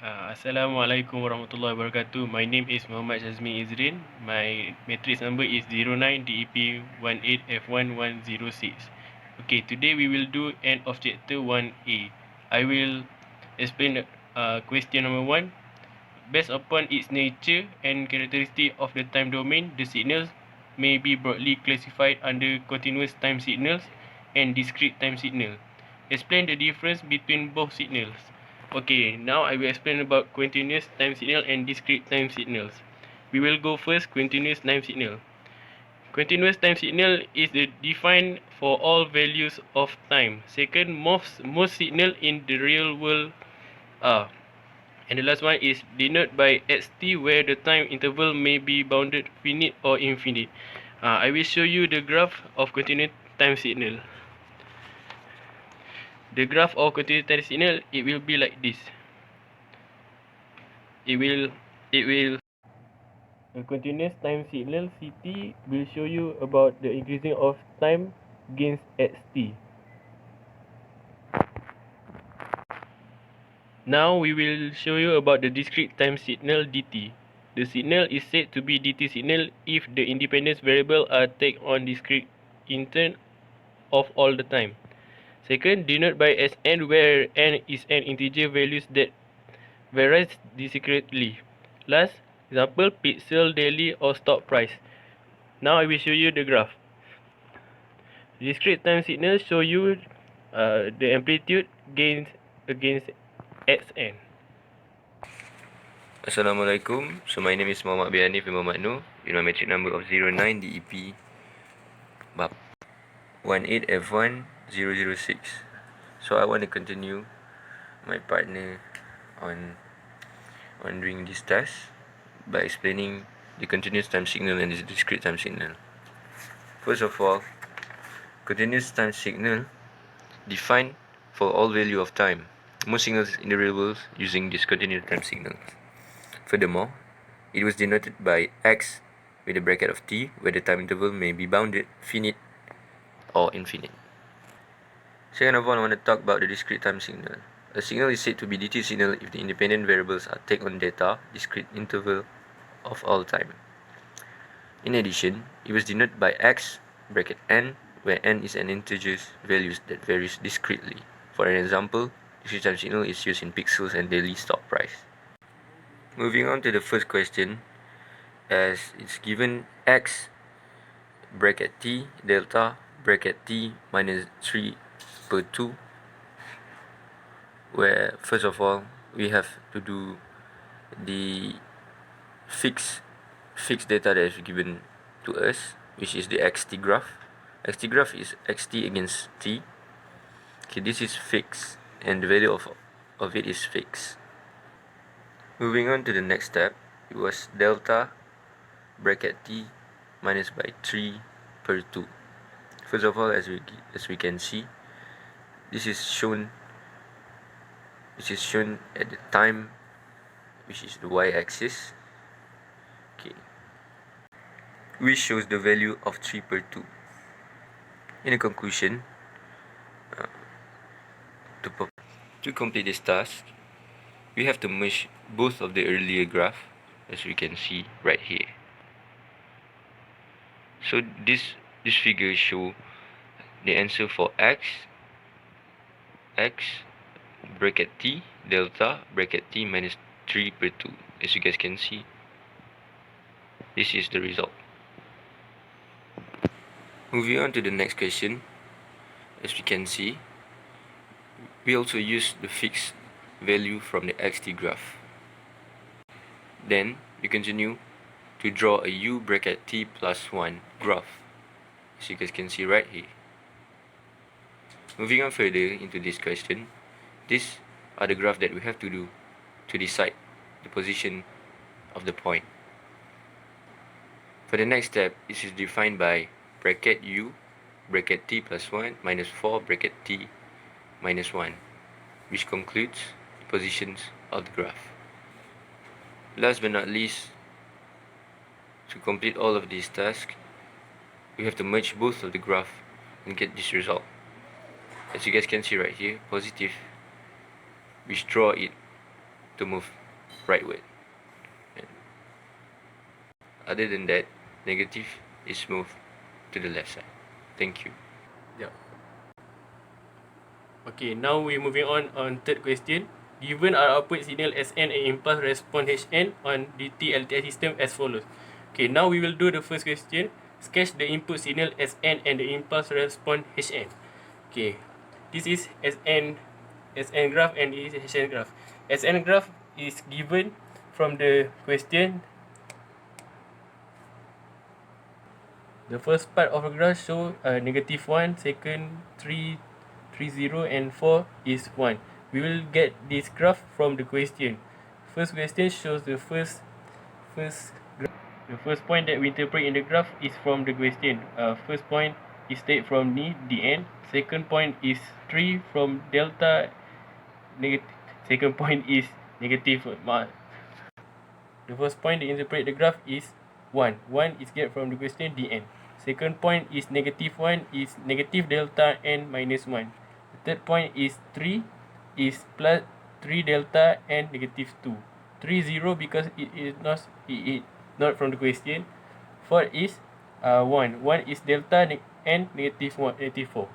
Assalamualaikum warahmatullahi wabarakatuh. My name is Muhammad SYAZMIN IZRIN. My matrix number is 09 DEP 18F1106. Okay, today we will do end of chapter 1A. I will explain question number 1. Based upon its nature and characteristic of the time domain, the signals may be broadly classified under continuous time signals and discrete time signal. Explain the difference between both signals. Okay, now I will explain about continuous time signal and discrete time signals. We will go first continuous time signal. Continuous time signal is defined for all values of time. Second, most signal in the real world are. And the last one is denoted by xt, where the time interval may be bounded finite or infinite. I will show you the graph of continuous time signal. The graph of continuous time signal, it will be like this. It will a continuous time signal CT will show you about the increasing of time gains xt. Now we will show you about the discrete time signal dt. The signal is said to be dt signal if the independence variable are taken on discrete instant of all the time. Second, denoted by Sn, where n is an integer values that varies discretely. Last example, pixel, daily or stock price. Now I will show you the graph. Discrete time signal show you the amplitude gains against Xn. Assalamualaikum. So my name is Muhammad Hanif bin Muhammad Noor with my metric number of 09 DEP bab 18F1006. So I want to continue my partner on doing this task by explaining the continuous time signal and the discrete time signal. First of all, continuous time signal defined for all value of time. Most signals in the real world using this continuous time signal. Furthermore, it was denoted by x with a bracket of t, where the time interval may be bounded, finite, or infinite. Second of all, I want to talk about the discrete time signal. A signal is said to be dt signal if the independent variables are taken on data, discrete interval of all time. In addition, it was denoted by x bracket n, where n is an integer value that varies discretely. For an example, discrete time signal is used in pixels and daily stock price. Moving on to the first question, as it's given x bracket t delta bracket t minus 3 per 2, where first of all we have to do the fixed data that is given to us, which is the xt graph. Xt graph is xt against t. Okay, this is fixed and the value of it is fixed. Moving on to the next step, it was delta bracket t minus by 3 per 2. First of all, as we can see, this is shown at the time, which is the y-axis, okay, which shows the value of 3 per 2. In a conclusion, to complete this task, we have to merge both of the earlier graph, as we can see right here. So this figure show the answer for x bracket t delta bracket t minus 3 per 2. As you guys can see, this is the result. Moving on to the next question, as we can see, we also use the fixed value from the xt graph. Then we continue to draw a u bracket t plus 1 graph, as you guys can see right here. Moving on further into this question, these are the graph that we have to do to decide the position of the point. For the next step, this is defined by bracket u bracket t plus 1 minus 4 bracket t minus 1, which concludes the positions of the graph. Last but not least, to complete all of these tasks, we have to merge both of the graph and get this result. As you guys can see right here, positive, we draw it to move rightward. And other than that, negative is moved to the left side. Thank you. Yeah. Okay, now we're moving on third question. Given our output signal Sn and impulse response Hn on DT LTI system as follows. Okay, now we will do the first question. Sketch the input signal Sn and the impulse response Hn. Okay, this is Sn graph and this is Hn graph. Sn graph is given from the question. The first part of the graph show -1, second 3, 0 and 4 is 1. We will get this graph from the question. First question shows the first point that we interpret in the graph is from the question. First point is take from dn. Second point is 3 from delta negative. Second point is negative. The first point to interpret the graph is 1. 1 is get from the question dn. Second point is -1 is negative delta n minus 1. The third point is 3 is plus 3 delta n negative 2. 3 0 because it is not from the question. 4 is 1. 1 is delta n negative 1 negative 4.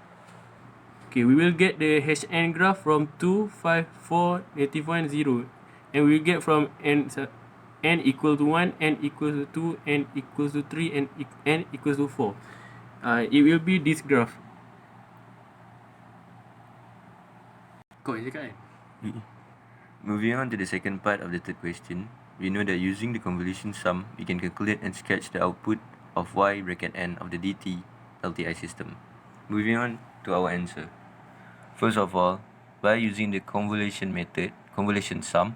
Okay, we will get the Hn graph from 2, 5, 4, -1, 0. And we will get from n equal to 1, n equals to 2, n equals to 3, and n equals to 4. It will be this graph. Kau yang cakap kan? Moving on to the second part of the third question, we know that using the convolution sum, we can calculate and sketch the output of y bracket n of the dt LTI system. Moving on to our answer. First of all, by using the convolution sum,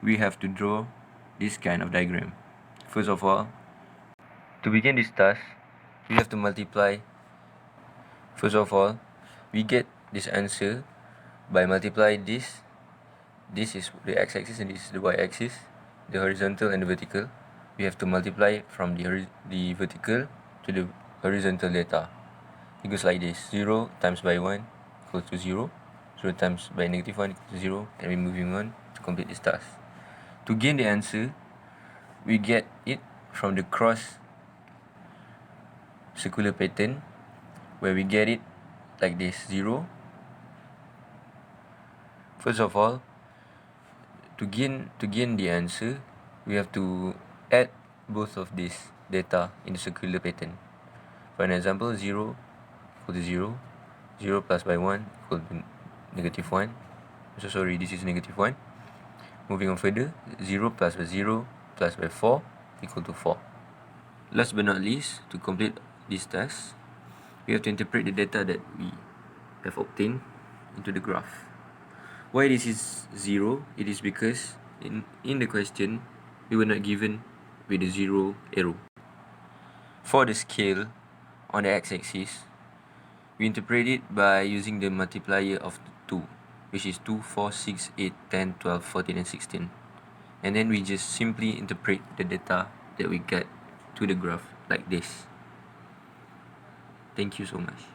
we have to draw this kind of diagram. First of all, to begin this task, we have to multiply. First of all, we get this answer by multiply this. This is the x-axis and this is the y-axis, the horizontal and the vertical. We have to multiply from the vertical to the horizontal data. It goes like this: 0 times by 1 equals to 0, 0 times by -1 equals to 0, and we're moving on to complete this task. To gain the answer, we get it from the cross circular pattern, where we get it like this: 0. First of all, to gain the answer, we have to add both of these data in the circular pattern. For an example, 0 equal to 0, 0 plus by 1 equal to -1. So sorry, this is -1. Moving on further, 0 plus by 0 plus by 4 equal to 4. Last but not least, to complete this task, we have to interpret the data that we have obtained into the graph. Why this is 0? It is because in the question, we were not given with the 0 arrow. For the scale on the x-axis, we interpret it by using the multiplier of 2, which is 2, 4, 6, 8, 10, 12, 14, and 16. And then we just simply interpret the data that we get to the graph like this. Thank you so much.